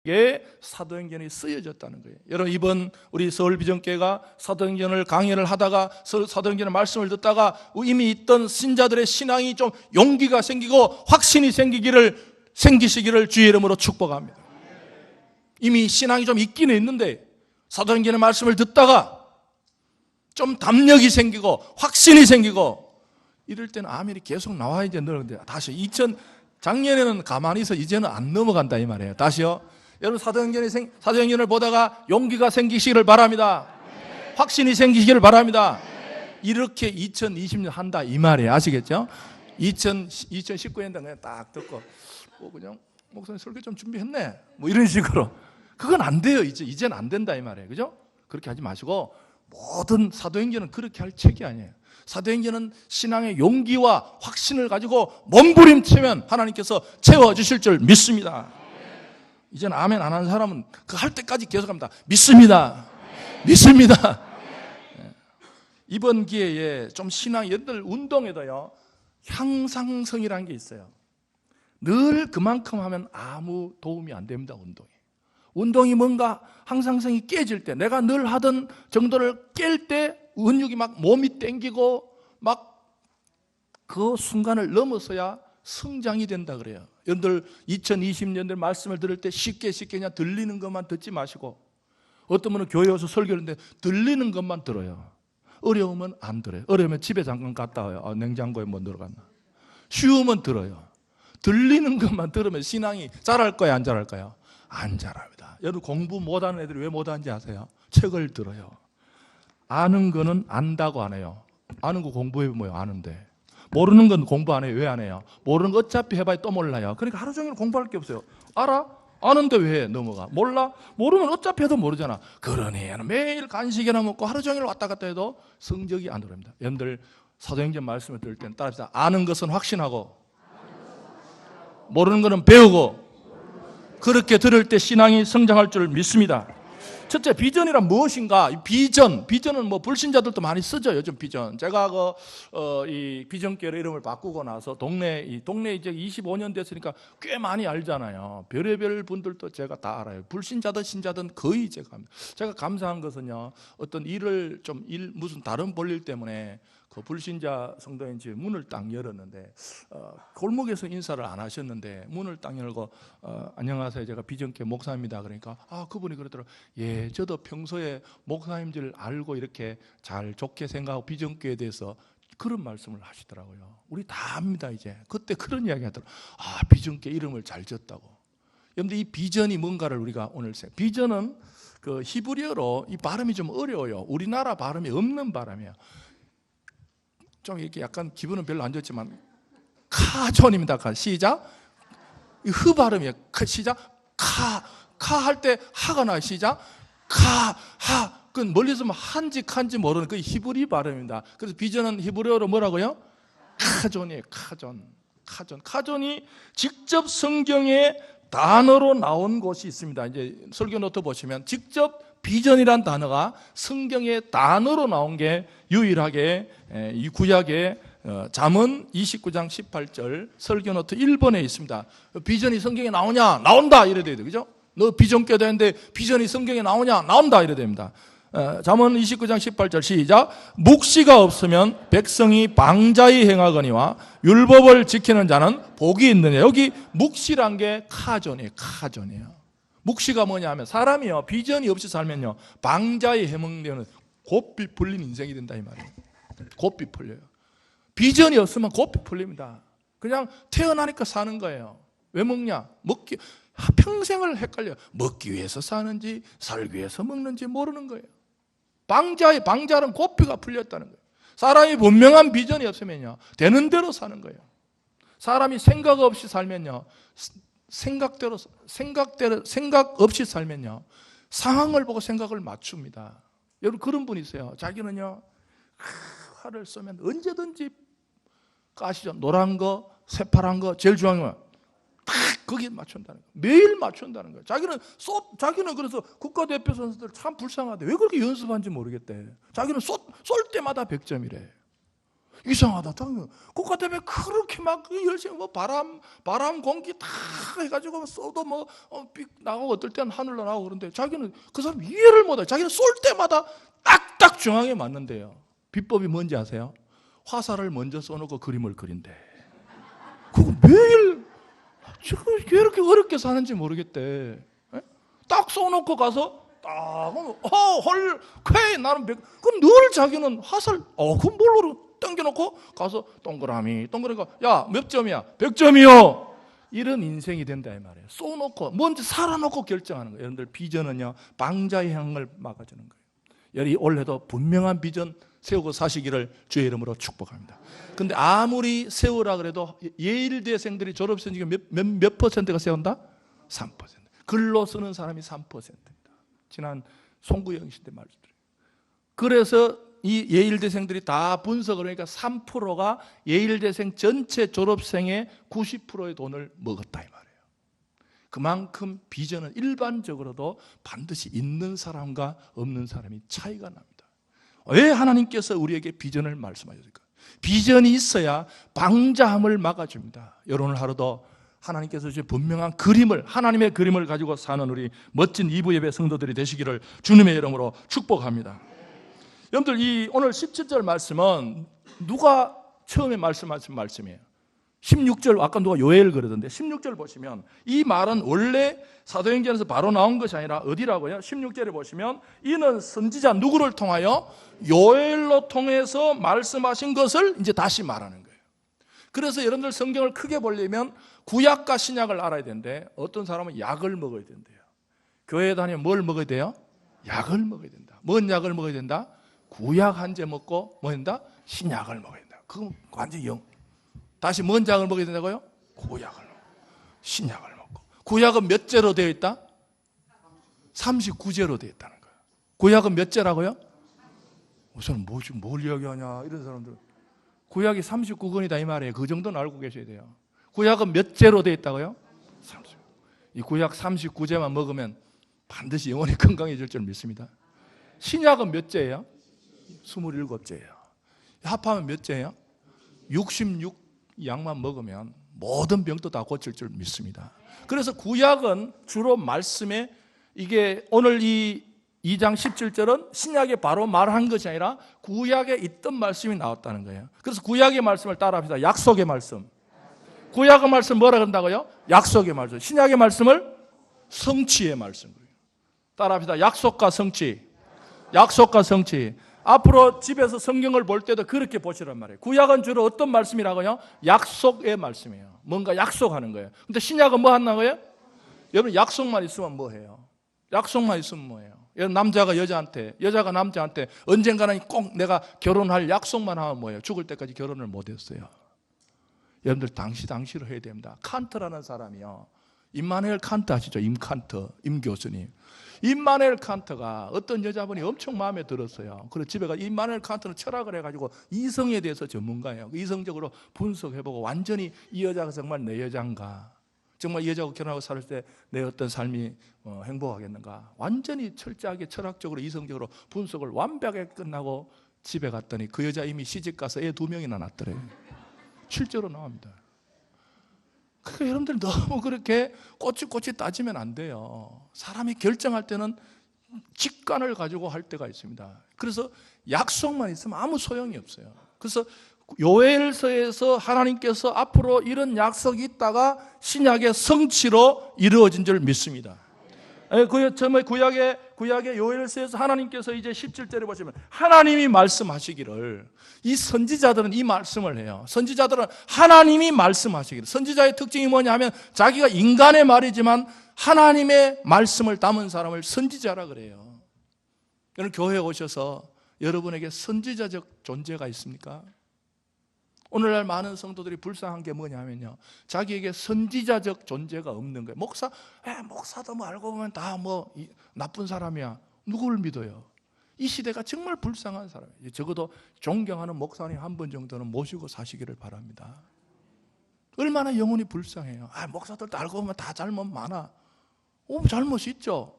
게 사도행전이 쓰여졌다는 거예요. 여러분, 이번 우리 서울비전교회가 사도행전을 강의를 하다가 사도행전의 말씀을 듣다가 이미 있던 신자들의 신앙이 좀 용기가 생기고 확신이 생기시기를 주의 이름으로 축복합니다. 이미 신앙이 좀 있기는 있는데 사도행전의 말씀을 듣다가 좀 담력이 생기고 확신이 생기고 이럴 때는 아멘이 계속 나와야 이제 늘는데 다시 작년에는 가만히 있어 이제는 안 넘어간다 이 말이에요. 다시요. 여러분, 사도행전을 보다가 용기가 생기시기를 바랍니다. 확신이 생기시기를 바랍니다. 이렇게 2020년 한다 이 말이에요. 아시겠죠? 2019년도 그냥 딱 듣고 그냥 목사님 설교 좀 준비했네 뭐 이런 식으로 그건 안 돼요. 이제는 안 된다 이 말이에요. 그죠? 그렇게 하지 마시고 모든 사도행전은 그렇게 할 책이 아니에요. 사도행전은 신앙의 용기와 확신을 가지고 몸부림치면 하나님께서 채워주실 줄 믿습니다. 이제는 아멘 안 하는 사람은 그 할 때까지 계속합니다. 믿습니다. 믿습니다. 이번 기회에 좀 신앙 여러분들 운동에도요 향상성이라는 게 있어요. 늘 그만큼 하면 아무 도움이 안 됩니다. 운동이 뭔가 항상성이 깨질 때, 내가 늘 하던 정도를 깰 때 근육이 막 몸이 땡기고 막 그 순간을 넘어서야 성장이 된다 그래요. 여러분들 2020년대 말씀을 들을 때 쉽게 그냥 들리는 것만 듣지 마시고, 어떤 분은 교회 와서 설교를 하는데 들리는 것만 들어요. 어려우면 안 들어요. 어려우면 집에 잠깐 갔다 와요. 냉장고에 뭐 들어갔나. 쉬우면 들어요. 들리는 것만 들으면 신앙이 자랄 거예요, 안 자랄까요? 안 자랍니다. 여러분, 공부 못하는 애들이 왜 못하는지 아세요? 책을 들어요. 아는 거는 안다고 안 해요. 아는 거 공부해보면 아는데, 모르는 건 공부 안 해요. 왜 안 해요? 모르는 거 어차피 해봐야 또 몰라요. 그러니까 하루 종일 공부할 게 없어요. 알아? 아는데 왜 넘어가? 몰라? 모르면 어차피 해도 모르잖아. 그러니 매일 간식이나 먹고 하루 종일 왔다 갔다 해도 성적이 안 오릅니다. 여러분들 사도행전 말씀을 들을 때는 따라합시다. 아는 것은 확신하고 모르는 것은 배우고, 그렇게 들을 때 신앙이 성장할 줄 믿습니다. 첫째, 비전이란 무엇인가? 비전은 뭐 불신자들도 많이 쓰죠. 요즘 비전. 제가 이 비전교회 이름을 바꾸고 나서 동네 이제 25년 됐으니까 꽤 많이 알잖아요. 별의별 분들도 제가 다 알아요. 불신자든 신자든 거의 제가 합니다. 제가 감사한 것은요, 어떤 무슨 다른 볼일 때문에 그 불신자 성도인 집에 문을 딱 열었는데 골목에서 인사를 안 하셨는데 문을 딱 열고 안녕하세요, 제가 비전교회 목사입니다. 그러니까 그분이 그러더라고요. 예, 저도 평소에 목사님 줄 알고 이렇게 잘 좋게 생각하고 비전교회에 대해서 그런 말씀을 하시더라고요. 우리 다 압니다. 이제 그때 그런 이야기 하더라고요. 비전교회 이름을 잘 지었다고. 여러분들, 이 비전이 뭔가를 우리가 오늘 비전은 그 히브리어로 이 발음이 좀 어려워요. 우리나라 발음이 없는 발음이에요. 좀 이렇게 약간 기분은 별로 안 좋지만 카존입니다. 시작. 흐 발음이에요. 시작. 카 할 때 하가 나요. 시작. 그 멀리서 한지 칸지 모르는 그 히브리 발음입니다. 그래서 비전은 히브리어로 뭐라고요? 카존이에요. 카존이 직접 성경에 단어로 나온 곳이 있습니다. 이제 설교 노트 보시면 직접 비전이란 단어가 성경의 단어로 나온 게 유일하게 이 구약의 잠언 29장 18절 설교 노트 1번에 있습니다. 비전이 성경에 나오냐? 나온다 이래 돼요. 그죠? 너 비전교회 되는데 비전이 성경에 나오냐? 나온다 이래 됩니다. 잠언 29장 18절 시작. 묵시가 없으면 백성이 방자히 행하거니와 율법을 지키는 자는 복이 있느냐. 여기 묵시란 게 카존이에요. 묵시가 뭐냐 하면 사람이요, 비전이 없이 살면요 방자히 해먹는 고삐 풀린 인생이 된다 이 말이에요. 고삐 풀려요. 비전이 없으면 고삐 풀립니다. 그냥 태어나니까 사는 거예요. 왜 먹냐? 평생을 헷갈려요. 먹기 위해서 사는지 살기 위해서 먹는지 모르는 거예요. 방자는 고삐가 풀렸다는 거예요. 사람이 분명한 비전이 없으면요 되는 대로 사는 거예요. 사람이 생각 없이 살면요 생각 없이 살면요 상황을 보고 생각을 맞춥니다. 여러분, 그런 분이 있어요. 자기는요 활을 쏘면 언제든지 아시죠? 노란 거, 새파란 거, 제일 중요한 거 딱 거기에 맞춘다는 거예요. 매일 맞춘다는 거예요. 자기는 그래서 국가대표 선수들 참 불쌍하대. 왜 그렇게 연습하는지 모르겠대. 자기는 쏠 때마다 100점이래. 이상하다. 국가 때문에 그렇게 막 열심히 뭐 바람 공기 다 해가지고 쏘도 삑 나가고 어떨 때는 하늘로 나가고 그런데 자기는 그 사람 이해를 못해. 자기는 쏠 때마다 딱딱 중앙에 맞는데요. 비법이 뭔지 아세요? 화살을 먼저 쏘놓고 그림을 그린대. 그거 매일 왜 이렇게 어렵게 사는지 모르겠대. 딱 쏘놓고 가서 딱 헐 쾌 나는 그럼 늘 자기는 화살 그럼 뭘로 당겨놓고 가서 동그라미 야 몇 점이야 100점이요 이런 인생이 된다 이 말이에요. 쏘놓고 먼저 살아놓고 결정하는 거예요. 여러분들 비전은요 방자의 향을 막아주는 거예요. 여러분이 올해도 분명한 비전 세우고 사시기를 주의 이름으로 축복합니다. 근데 아무리 세우라 그래도 예일대생들이 졸업생 중에 몇 퍼센트가 세운다? 3%. 글로 쓰는 사람이 3%입니다. 지난 송구영 시대 말씀드려요. 그래서 이 예일대생들이 다 분석을 하니까 3%가 예일대생 전체 졸업생의 90%의 돈을 먹었다 이 말이에요. 그만큼 비전은 일반적으로도 반드시 있는 사람과 없는 사람이 차이가 납니다. 왜 하나님께서 우리에게 비전을 말씀하셨을까요? 비전이 있어야 방자함을 막아줍니다. 오늘 하루도 하나님께서 주신 분명한 그림을, 하나님의 그림을 가지고 사는 우리 멋진 이부 예배 성도들이 되시기를 주님의 이름으로 축복합니다. 여러분들 이 오늘 17절 말씀은 누가 처음에 말씀하신 말씀이에요. 16절 아까 누가 요엘 그러던데 16절 보시면 이 말은 원래 사도행전에서 바로 나온 것이 아니라 어디라고요? 16절에 보시면 이는 선지자 누구를 통하여 요엘로 통해서 말씀하신 것을 이제 다시 말하는 거예요. 그래서 여러분들 성경을 크게 보려면 구약과 신약을 알아야 되는데 어떤 사람은 약을 먹어야 된대요. 교회에 다니면 뭘 먹어야 돼요? 약을 먹어야 된다. 뭔 약을 먹어야 된다? 구약 한 제 먹고 뭐 된다? 신약을 먹어야 된다. 그건 완전히 다시 뭔 약을 먹어야 된다고요? 구약을 먹고 신약을 먹고. 구약은 몇 제로 되어 있다? 39제로 되어 있다는 거예요. 구약은 몇 제라고요? 우선 뭘 이야기하냐 이런 사람들. 구약이 39권이다 이 말이에요. 그 정도는 알고 계셔야 돼요. 구약은 몇 제로 되어 있다고요? 30. 이 구약 39제만 먹으면 반드시 영원히 건강해질 줄 믿습니다. 신약은 몇 제예요? 27제예요. 합하면 몇 제예요? 66 약만 먹으면 모든 병도 다 고칠 줄 믿습니다. 그래서 구약은 주로 말씀에 이게 오늘 이 2장 17절은 신약에 바로 말한 것이 아니라 구약에 있던 말씀이 나왔다는 거예요. 그래서 구약의 말씀을 따라합시다. 약속의 말씀. 구약의 말씀 뭐라 그런다고요? 약속의 말씀. 신약의 말씀을 성취의 말씀. 따라합시다. 약속과 성취. 약속과 성취. 앞으로 집에서 성경을 볼 때도 그렇게 보시란 말이에요. 구약은 주로 어떤 말씀이라고요? 약속의 말씀이에요. 뭔가 약속하는 거예요. 근데 신약은 뭐 하는 거예요? 여러분 약속만 있으면 뭐 해요? 약속만 있으면 뭐예요? 여러분 남자가 여자한테, 여자가 남자한테 언젠가는 꼭 내가 결혼할 약속만 하면 뭐예요? 죽을 때까지 결혼을 못 했어요. 여러분들 당시로 해야 됩니다. 칸트라는 사람이요. 임마누엘 칸트 아시죠? 임칸트, 임 교수님. 임마누엘 칸트가 어떤 여자분이 엄청 마음에 들었어요. 그래서 집에 가 임마누엘 칸트는 철학을 해가지고 이성에 대해서 전문가예요. 이성적으로 분석해보고 완전히 이 여자가 정말 내 여자인가, 정말 이 여자하고 결혼하고 살 때 내 어떤 삶이 행복하겠는가, 완전히 철저하게 철학적으로 이성적으로 분석을 완벽하게 끝나고 집에 갔더니 그 여자 이미 시집가서 애 2명이나 낳았더래요. 실제로 나옵니다. 그러니까 여러분들 너무 그렇게 꼬치꼬치 따지면 안 돼요. 사람이 결정할 때는 직관을 가지고 할 때가 있습니다. 그래서 약속만 있으면 아무 소용이 없어요. 그래서 요엘서에서 하나님께서 앞으로 이런 약속이 있다가 신약의 성취로 이루어진 줄 믿습니다. 구약의 요엘서에서 하나님께서 이제 17절에 보시면 하나님이 말씀하시기를, 이 선지자들은 이 말씀을 해요. 선지자들은 하나님이 말씀하시기를. 선지자의 특징이 뭐냐 하면 자기가 인간의 말이지만 하나님의 말씀을 담은 사람을 선지자라 그래요. 여러분 교회에 오셔서 여러분에게 선지자적 존재가 있습니까? 오늘날 많은 성도들이 불쌍한 게 뭐냐면요, 자기에게 선지자적 존재가 없는 거예요. 목사도 뭐 알고 보면 다 뭐 나쁜 사람이야. 누구를 믿어요? 이 시대가 정말 불쌍한 사람이에요. 적어도 존경하는 목사님 한 분 정도는 모시고 사시기를 바랍니다. 얼마나 영혼이 불쌍해요. 목사들도 알고 보면 다 잘못 많아. 잘못이 있죠.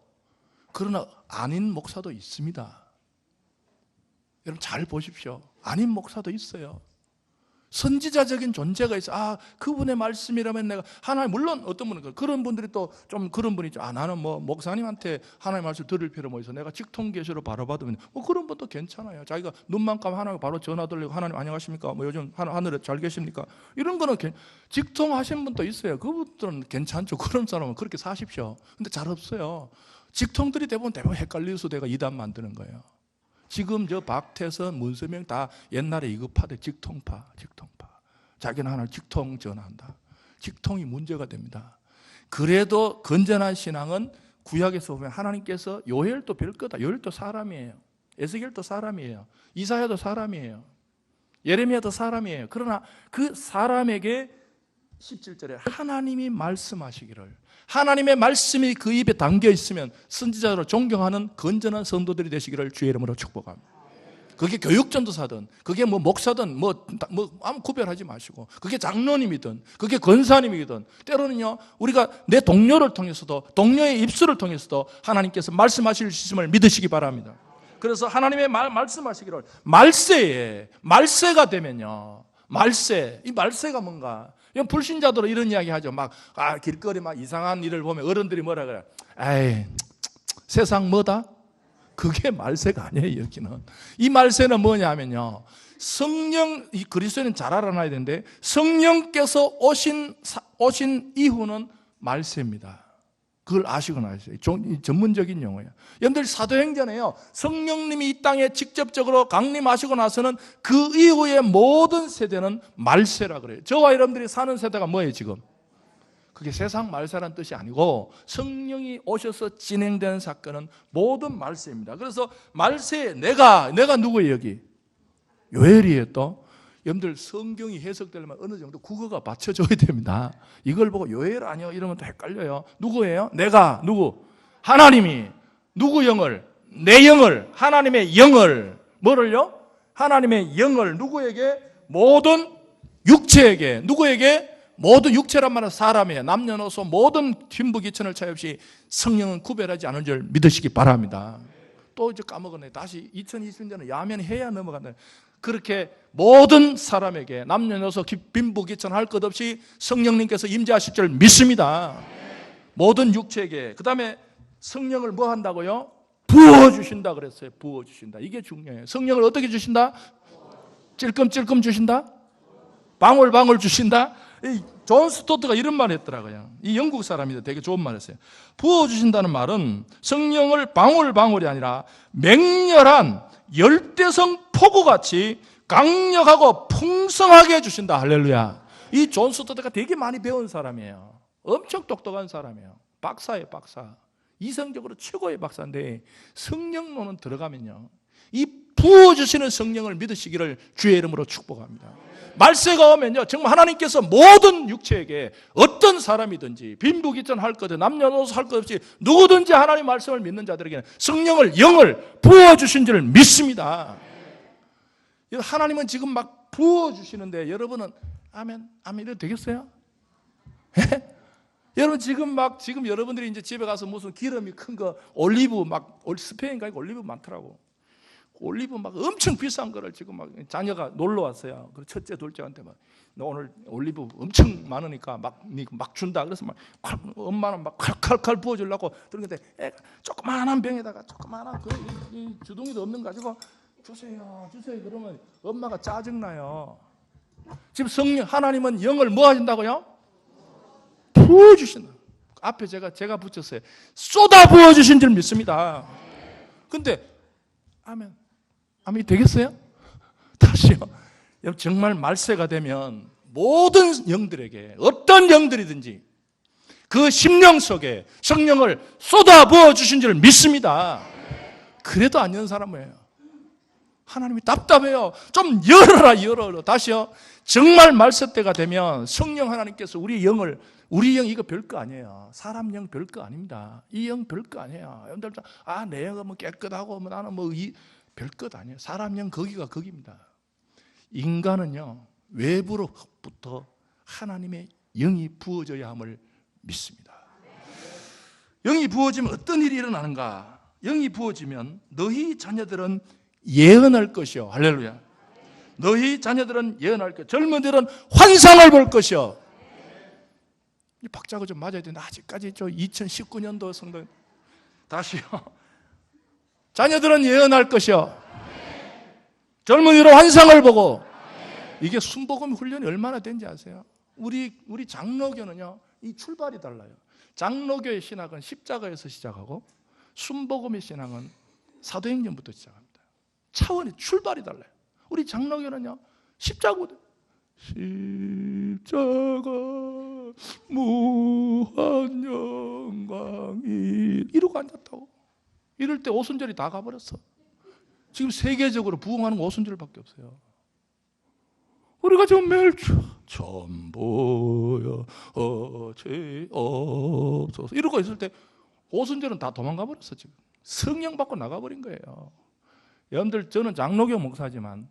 그러나 아닌 목사도 있습니다. 여러분 잘 보십시오. 아닌 목사도 있어요. 선지자적인 존재가 있어. 아, 그분의 말씀이라면 내가 하나님, 물론 어떤 분은 그런 분들이 또 좀 그런 분이죠. 아, 나는 뭐 목사님한테 하나님 말씀 들을 필요 뭐 있어. 내가 직통계시로 바로 받으면 뭐 그런 분도 괜찮아요. 자기가 눈만 감으면 하나님 바로 전화 돌리고 하나님 안녕하십니까? 뭐 요즘 하늘에 잘 계십니까? 이런 거는 직통하신 분도 있어요. 그분들은 괜찮죠. 그런 사람은 그렇게 사십시오. 근데 잘 없어요. 직통들이 대부분 헷갈릴 수대가 이단 만드는 거예요. 지금 저 박태선, 문세명 다 옛날에 이급파대 직통파. 자기는 하나를 직통 전한다. 직통이 문제가 됩니다. 그래도 건전한 신앙은 구약에서 보면 하나님께서 요엘도 별거다. 요엘도 사람이에요. 에스겔도 사람이에요. 이사야도 사람이에요. 예레미야도 사람이에요. 그러나 그 사람에게 17절에 하나님이 말씀하시기를, 하나님의 말씀이 그 입에 담겨 있으면 선지자로 존경하는 건전한 성도들이 되시기를 주의 이름으로 축복합니다. 그게 교육전도사든, 그게 뭐 목사든, 아무 구별하지 마시고, 그게 장로님이든, 그게 권사님이든, 때로는요, 우리가 내 동료를 통해서도, 동료의 입술을 통해서도 하나님께서 말씀하실 수 있음을 믿으시기 바랍니다. 그래서 하나님의 말씀하시기를, 말세가 되면요, 이 말세가 뭔가, 불신자들은 이런 이야기 하죠. 길거리 이상한 일을 보면 어른들이 뭐라 그래? 에이, 세상 뭐다? 그게 말세가 아니에요, 여기는. 이 말세는 뭐냐면요, 이 그리스도인은 잘 알아놔야 되는데, 성령께서 오신 이후는 말세입니다. 그걸 아시고 나세요. 전문적인 용어예요. 여러분들 사도행전에요, 성령님이 이 땅에 직접적으로 강림하시고 나서는 그 이후의 모든 세대는 말세라 그래요. 저와 여러분들이 사는 세대가 뭐예요, 지금? 그게 세상 말세라는 뜻이 아니고 성령이 오셔서 진행되는 사건은 모든 말세입니다. 그래서 말세에 내가 누구예요, 여기? 요엘이에요. 또 여러분들 성경이 해석되려면 어느 정도 국어가 받쳐줘야 됩니다. 이걸 보고 요엘 아니요 이러면 또 헷갈려요. 누구예요? 내가 누구? 하나님이 누구 영을? 내 영을, 하나님의 영을, 뭐를요? 하나님의 영을 누구에게? 모든 육체에게. 누구에게? 모든 육체란 말은 사람이에요. 남녀노소 모든 흰부귀천을 차이 없이 성령은 구별하지 않은 줄 믿으시기 바랍니다. 또 이제 까먹었네. 다시 2020년은 야면 해야 넘어간다. 그렇게 모든 사람에게 남녀노소 빈부귀천 할 것 없이 성령님께서 임재하실 줄 믿습니다. 모든 육체에게. 그 다음에 성령을 뭐 한다고요? 부어주신다 그랬어요. 부어주신다. 이게 중요해요. 성령을 어떻게 주신다? 찔끔찔끔 주신다? 방울방울 주신다? 존 스토트가 이런 말 했더라고요. 이 영국 사람인데 되게 좋은 말 했어요. 부어주신다는 말은 성령을 방울방울이 아니라 맹렬한 열대성 폭우같이 강력하고 풍성하게 해주신다. 할렐루야. 이 존 스토트가 되게 많이 배운 사람이에요. 엄청 똑똑한 사람이에요. 박사예요, 박사. 이성적으로 최고의 박사인데 성령론은 들어가면요, 이 부어주시는 성령을 믿으시기를 주의 이름으로 축복합니다. 말세가 오면요, 정말 하나님께서 모든 육체에게 어떤 사람이든지 빈부귀천 할 것, 남녀노소 할 것 없이 누구든지 하나님 말씀을 믿는 자들에게는 성령을, 영을 부어주신 줄 믿습니다. 하나님은 지금 막 부어주시는데 여러분은 아멘 이래도 되겠어요? 여러분 지금 여러분들이 이제 집에 가서 무슨 기름이 큰 거 올리브 스페인가 올리브 많더라고. 올리브 엄청 비싼 거를 지금 자녀가 놀러 왔어요. 그래서 첫째, 둘째한테 너 오늘 올리브 엄청 많으니까 막 준다. 그래서 엄마는 칼칼칼 부어주려고 들었는데 조그마한 병에다가 조그마한 이 주둥이도 없는 거 가지고 주세요. 그러면 엄마가 짜증나요. 지금 하나님은 영을 뭐 하신다고요? 부어주신다. 앞에 제가 붙였어요. 쏟아 부어주신 줄 믿습니다. 근데 아멘 되겠어요? 다시요. 정말 말세가 되면 모든 영들에게 어떤 영들이든지 그 심령 속에 성령을 쏟아 부어주신 줄 믿습니다. 그래도 안 여는 사람은 뭐예요? 하나님이 답답해요. 좀 열어. 다시요. 정말 말세 때가 되면 성령 하나님께서 우리 영 이거 별거 아니에요. 사람 영 별거 아닙니다. 이 영 별거 아니에요. 여러분들 내 영은 깨끗하고 나는 별것 아니에요. 사람 영 거기가 거기입니다. 인간은요, 외부로부터 하나님의 영이 부어져야 함을 믿습니다. 영이 부어지면 어떤 일이 일어나는가? 영이 부어지면 너희 자녀들은 예언할 것이요. 할렐루야. 너희 자녀들은 예언할 것, 젊은이들은 환상을 볼 것이요. 이 박자가 좀 맞아야 되는데 아직까지 2019년도 성도 다시요. 자녀들은 예언할 것이요. 젊은이로 환상을 보고. 이게 순복음 훈련이 얼마나 된지 아세요? 우리 장로교는요, 이 출발이 달라요. 장로교의 신학은 십자가에서 시작하고 순복음의 신앙은 사도행전부터 시작합니다. 차원이 출발이 달라요. 우리 장로교는요, 십자가 무한 영광이 이러고 앉았다고. 이럴 때 오순절이 다 가버렸어. 지금 세계적으로 부흥하는 거 오순절밖에 없어요. 우리가 지금 매일 전부여 죄 없어서 이러고 있을 때 오순절은 다 도망가 버렸어. 지금 성령 받고 나가버린 거예요. 여러분들, 저는 장로교 목사지만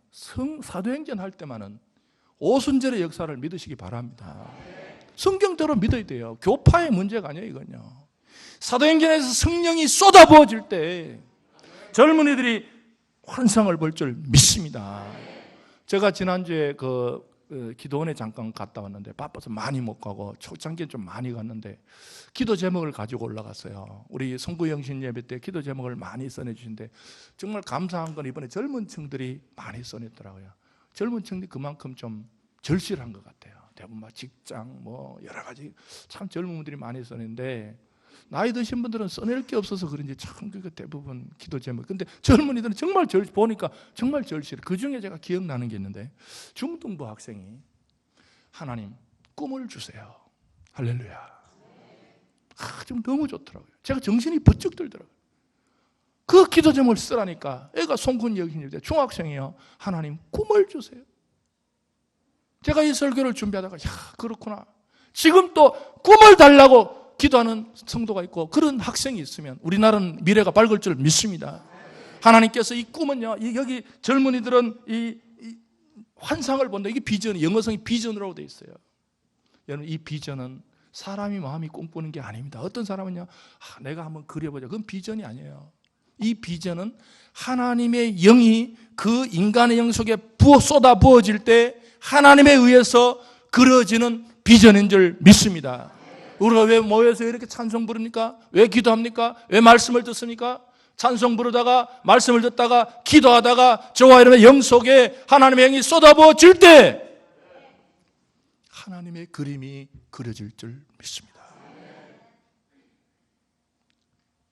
사도행전 할 때만은 오순절의 역사를 믿으시기 바랍니다. 성경대로 믿어야 돼요. 교파의 문제가 아니에요. 이건요, 사도행전에서 성령이 쏟아부어질 때 젊은이들이 환상을 볼 줄 믿습니다. 제가 지난주에 기도원에 잠깐 갔다 왔는데 바빠서 많이 못 가고 초창기에 좀 많이 갔는데 기도 제목을 가지고 올라갔어요. 우리 성부영신 예배 때 기도 제목을 많이 써내주신데 정말 감사한 건 이번에 젊은 층들이 많이 써냈더라고요. 젊은 층들이 그만큼 좀 절실한 것 같아요. 대부분 막 직장 여러 가지 참 젊은 분들이 많이 써냈는데 나이 드신 분들은 써낼 게 없어서 그런지 참 대부분 기도 제목. 근데 젊은이들은 정말 보니까 정말 절실해. 그 중에 제가 기억나는 게 있는데 중등부 학생이 하나님 꿈을 주세요. 할렐루야. 좀 너무 좋더라고요. 제가 정신이 번쩍 들더라고요. 그 기도 제목을 쓰라니까 애가 송군 여기는데 중학생이요. 하나님 꿈을 주세요. 제가 이 설교를 준비하다가 그렇구나. 지금 또 꿈을 달라고 기도하는 성도가 있고 그런 학생이 있으면 우리나라는 미래가 밝을 줄 믿습니다. 하나님께서 이 꿈은요, 여기 젊은이들은 이 환상을 본다. 이게 비전, 영어성이 비전으로 되어 있어요. 여러분, 이 비전은 사람이 마음이 꿈꾸는 게 아닙니다. 어떤 사람은요, 내가 한번 그려보자. 그건 비전이 아니에요. 이 비전은 하나님의 영이 그 인간의 영 속에 쏟아 부어질 때 하나님에 의해서 그려지는 비전인 줄 믿습니다. 우리가 왜 모여서 이렇게 찬송 부릅니까? 왜 기도합니까? 왜 말씀을 듣습니까? 찬송 부르다가 말씀을 듣다가 기도하다가 저와 여러분의 영 속에 하나님의 영이 쏟아부어질 때 하나님의 그림이 그려질 줄 믿습니다.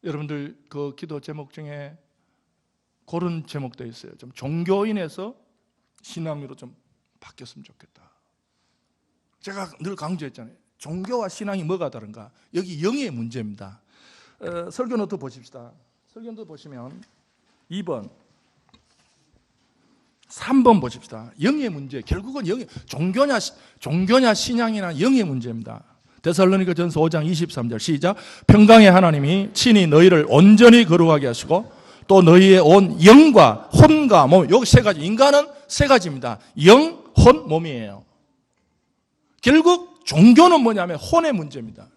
여러분들 그 기도 제목 중에 그런 제목도 있어요. 좀 종교인에서 신앙으로 좀 바뀌었으면 좋겠다. 제가 늘 강조했잖아요. 종교와 신앙이 뭐가 다른가? 여기 영의 문제입니다. 설교 노트 보십시다. 설교 노트 보시면 2번, 3번 보십시다. 영의 문제. 결국은 종교냐 신앙이나 영의 문제입니다. 데살로니가전서 5장 23절 시작. 평강의 하나님이 친히 너희를 온전히 거룩하게 하시고 또 너희의 온 영과 혼과 몸, 여기 세 가지. 인간은 세 가지입니다. 영, 혼, 몸이에요. 결국 종교는 뭐냐면 혼의 문제입니다.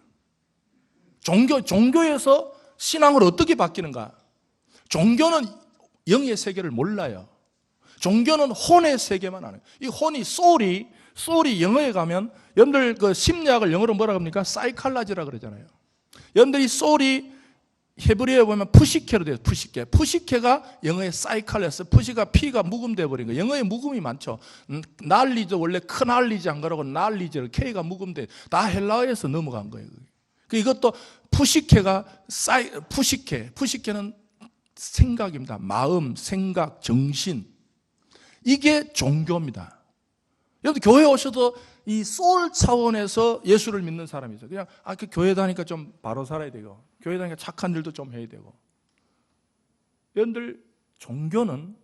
종교에서 신앙으로 어떻게 바뀌는가? 종교는 영의 세계를 몰라요. 종교는 혼의 세계만 아는. 이 혼이 소울이 영어에 가면 여러분들 그 심리학을 영어로 뭐라 합니까? 사이칼라지라 그러잖아요. 여러분들이 소울이 헤브리어에 보면 푸시케로 돼요. 푸시케가 영어의 사이칼레스. 푸시가 피가 묵음돼 버린 거예요. 영어에 묵음이 많죠. 날리죠. 원래 크날리지 안 그러고 날리지. K가 묵음돼. 다 헬라어에서 넘어간 거예요. 이것도 푸시케는 생각입니다. 마음, 생각, 정신. 이게 종교입니다. 여러분 교회 오셔도 이 소울 차원에서 예수를 믿는 사람이 있어요. 그냥 그 교회 다니까 좀 바로 살아야 되고 교회 다니까 착한 일도 좀 해야 되고. 여러분들 종교는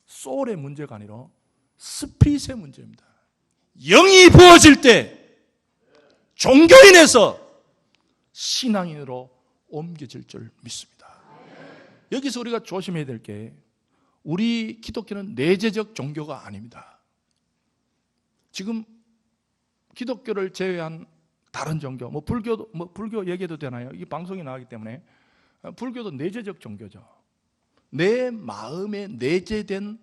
소울의 문제가 아니라 스피릿의 문제입니다. 영이 부어질 때 종교인에서 신앙인으로 옮겨질 줄 믿습니다. 여기서 우리가 조심해야 될 게 우리 기독교는 내재적 종교가 아닙니다. 지금 기독교를 제외한 다른 종교, 불교 얘기해도 되나요? 이 방송이 나가기 때문에 불교도 내재적 종교죠. 내 마음에 내재된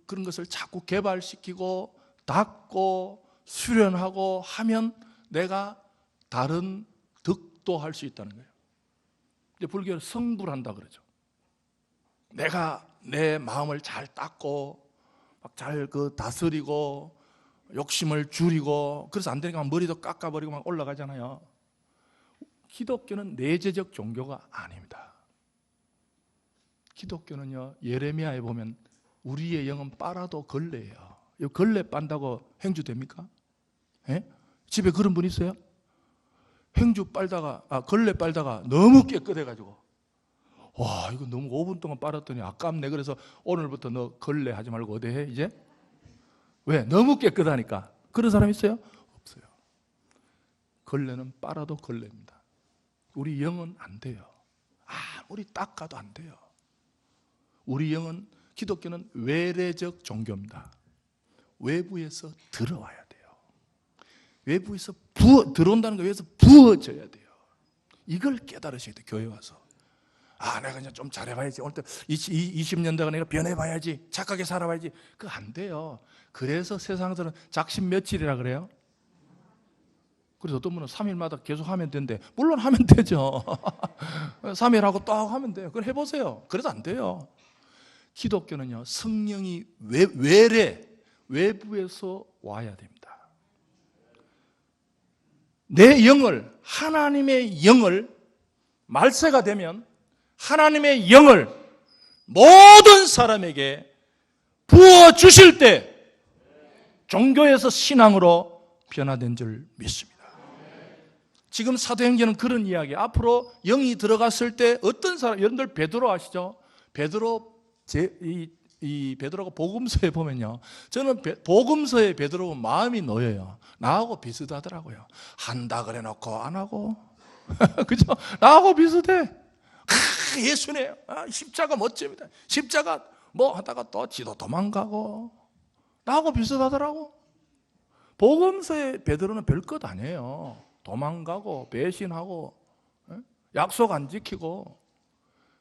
그런 것을 자꾸 개발시키고 닦고 수련하고 하면 내가 다른 덕도 할 수 있다는 거예요. 이제 불교는 성불한다 그러죠. 내가 내 마음을 잘 닦고 잘 다스리고 욕심을 줄이고 그래서 안 되니까 머리도 깎아버리고 막 올라가잖아요. 기독교는 내재적 종교가 아닙니다. 기독교는요, 예레미야에 보면 우리의 영은 빨아도 걸레예요. 이 걸레 빤다고 행주 됩니까? 예? 집에 그런 분 있어요? 걸레 빨다가 너무 깨끗해가지고 와, 이거 너무 5분 동안 빨았더니 아깝네. 그래서 오늘부터 너 걸레 하지 말고 어디 해 이제? 왜? 너무 깨끗하니까. 그런 사람 있어요? 없어요. 걸레는 빨아도 걸레입니다. 우리 영은 안 돼요. 아무리 닦아도 안 돼요. 우리 영은, 기독교는 외래적 종교입니다. 외부에서 들어와야 돼요. 외부에서 들어온다는 거 위해서 부어져야 돼요. 이걸 깨달으셔야 돼요. 교회 와서. 내가 이제 좀 잘해봐야지. 오늘 또 20년대가 내가 변해봐야지. 착하게 살아봐야지. 그거 안 돼요. 그래서 세상에서는 작심 며칠이라 그래요? 그래서 어떤 분은 3일마다 계속 하면 된대. 물론 하면 되죠. 3일 하고 또 하면 돼요. 그걸 해보세요. 그래도 안 돼요. 기독교는요, 성령이 외부에서 와야 됩니다. 내 영을, 하나님의 영을, 말세가 되면 하나님의 영을 모든 사람에게 부어주실 때 종교에서 신앙으로 변화된 줄 믿습니다. 지금 사도행전은 그런 이야기. 앞으로 영이 들어갔을 때 어떤 사람, 여러분들 베드로 아시죠? 베드로가 복음서에 보면요, 저는 복음서에 베드로 보면 마음이 놓여요. 나하고 비슷하더라고요. 한다 그래 놓고 안 하고 그죠? 나하고 비슷해. 예수네. 십자가 멋집니다. 십자가 뭐 하다가 또 지도 도망가고 나하고 비슷하더라고. 복음서의 베드로는 별것 아니에요. 도망가고 배신하고 약속 안 지키고.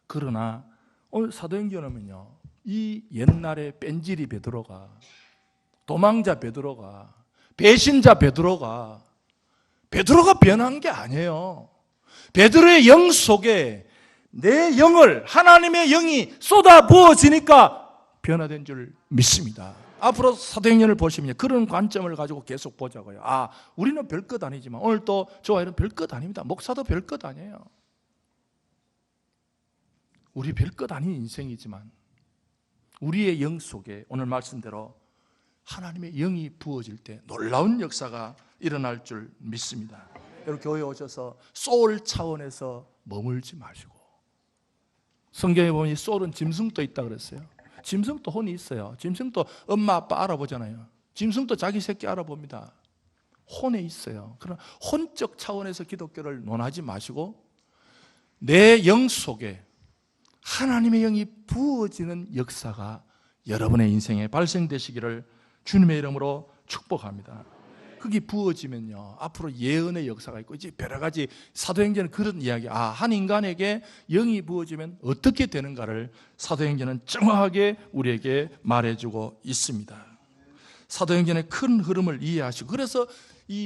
그러나 오늘 사도행전은요, 이 옛날의 뺀질이 베드로가, 도망자 베드로가, 배신자 베드로가 변한 게 아니에요. 베드로의 영 속에 내 영을, 하나님의 영이 쏟아 부어지니까 변화된 줄 믿습니다. 앞으로 사도행전을 보시면 그런 관점을 가지고 계속 보자고요. 우리는 별것 아니지만, 오늘 또 저와 이런 별것 아닙니다. 목사도 별것 아니에요. 우리 별것 아닌 인생이지만 우리의 영 속에 오늘 말씀대로 하나님의 영이 부어질 때 놀라운 역사가 일어날 줄 믿습니다. 여러분, 교회에 오셔서 소울 차원에서 머물지 마시고, 성경에 보면 이 소울은 짐승도 있다 그랬어요. 짐승도 혼이 있어요. 짐승도 엄마 아빠 알아보잖아요. 짐승도 자기 새끼 알아봅니다. 혼에 있어요. 그러나 혼적 차원에서 기독교를 논하지 마시고 내 영 속에 하나님의 영이 부어지는 역사가 여러분의 인생에 발생되시기를 주님의 이름으로 축복합니다. 그게 부어지면요, 앞으로 예언의 역사가 있고, 이제 여러 가지 사도행전은 그런 이야기, 한 인간에게 영이 부어지면 어떻게 되는가를 사도행전은 정확하게 우리에게 말해주고 있습니다. 사도행전의 큰 흐름을 이해하시고, 그래서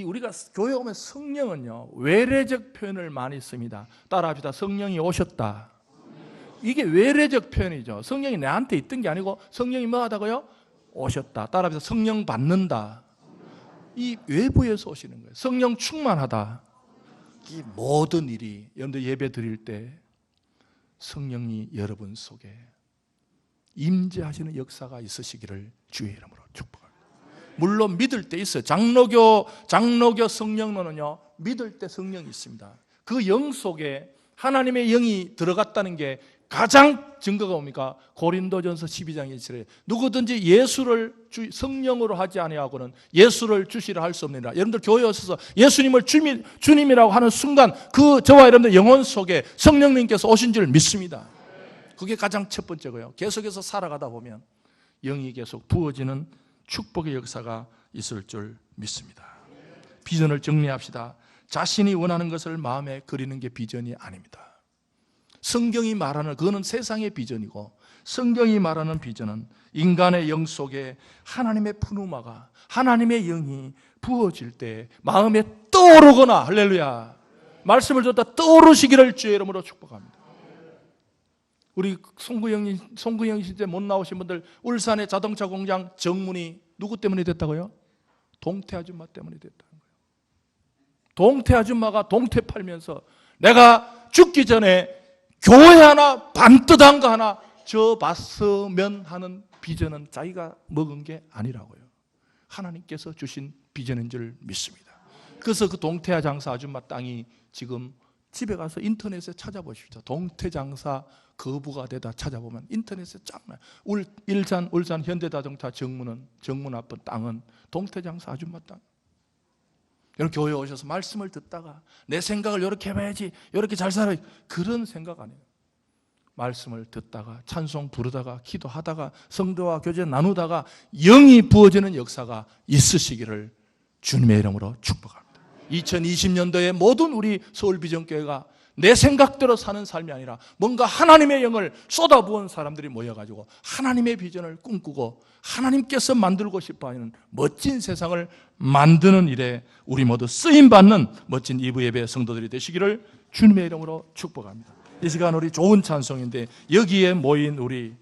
우리가 교회 오면 성령은요, 외래적 표현을 많이 씁니다. 따라합시다. 성령이 오셨다. 이게 외래적 표현이죠. 성령이 내한테 있던 게 아니고 성령이 뭐 하다고요? 오셨다. 따라합시다. 성령 받는다. 이 외부에서 오시는 거예요. 성령 충만하다. 이 모든 일이, 여러분들 예배 드릴 때 성령이 여러분 속에 임재하시는 역사가 있으시기를 주의 이름으로 축복합니다. 물론 믿을 때 있어요. 장로교 성령론은요, 믿을 때 성령이 있습니다. 그 영 속에 하나님의 영이 들어갔다는 게 가장 증거가 뭡니까? 고린도전서 12장 1절에 누구든지 예수를 성령으로 하지 아니하고는 예수를 주시라 할 수 없느니라. 여러분들 교회에 오셔서 예수님을 주님이라고 하는 순간 저와 여러분들 영혼 속에 성령님께서 오신 줄 믿습니다. 그게 가장 첫 번째고요. 계속해서 살아가다 보면 영이 계속 부어지는 축복의 역사가 있을 줄 믿습니다. 비전을 정리합시다. 자신이 원하는 것을 마음에 그리는 게 비전이 아닙니다. 성경이 말하는 그거는 세상의 비전이고, 성경이 말하는 비전은 인간의 영 속에 하나님의 푸누마가, 하나님의 영이 부어질 때 마음에 떠오르거나, 할렐루야, 말씀을 듣다 떠오르시기를 주의 이름으로 축복합니다. 우리 송구영 시대 못 나오신 분들, 울산의 자동차 공장 정문이 누구 때문에 됐다고요? 동태 아줌마 때문에 됐다는 거예요. 동태 아줌마가 동태 팔면서 내가 죽기 전에 교회 하나 반듯한 거 하나 저 봤으면 하는 비전은 자기가 먹은 게 아니라고요. 하나님께서 주신 비전인 줄 믿습니다. 그래서 그 동태 장사 아줌마 땅이 지금 집에 가서 인터넷에 찾아보십시오. 동태 장사 거부가 되다 찾아보면 인터넷에 쫙 나요. 울산 현대자동차 정문 앞 땅은 동태 장사 아줌마 땅. 여러분 교회에 오셔서 말씀을 듣다가 내 생각을 이렇게 해봐야지, 이렇게 잘 살아야지, 그런 생각 아니에요. 말씀을 듣다가 찬송 부르다가 기도하다가 성도와 교제 나누다가 영이 부어지는 역사가 있으시기를 주님의 이름으로 축복합니다. 2020년도에 모든 우리 서울비전교회가 내 생각대로 사는 삶이 아니라 뭔가 하나님의 영을 쏟아부은 사람들이 모여가지고 하나님의 비전을 꿈꾸고 하나님께서 만들고 싶어하는 멋진 세상을 만드는 일에 우리 모두 쓰임받는 멋진 이브 예배 성도들이 되시기를 주님의 이름으로 축복합니다. 이 시간 우리 좋은 찬송인데 여기에 모인 우리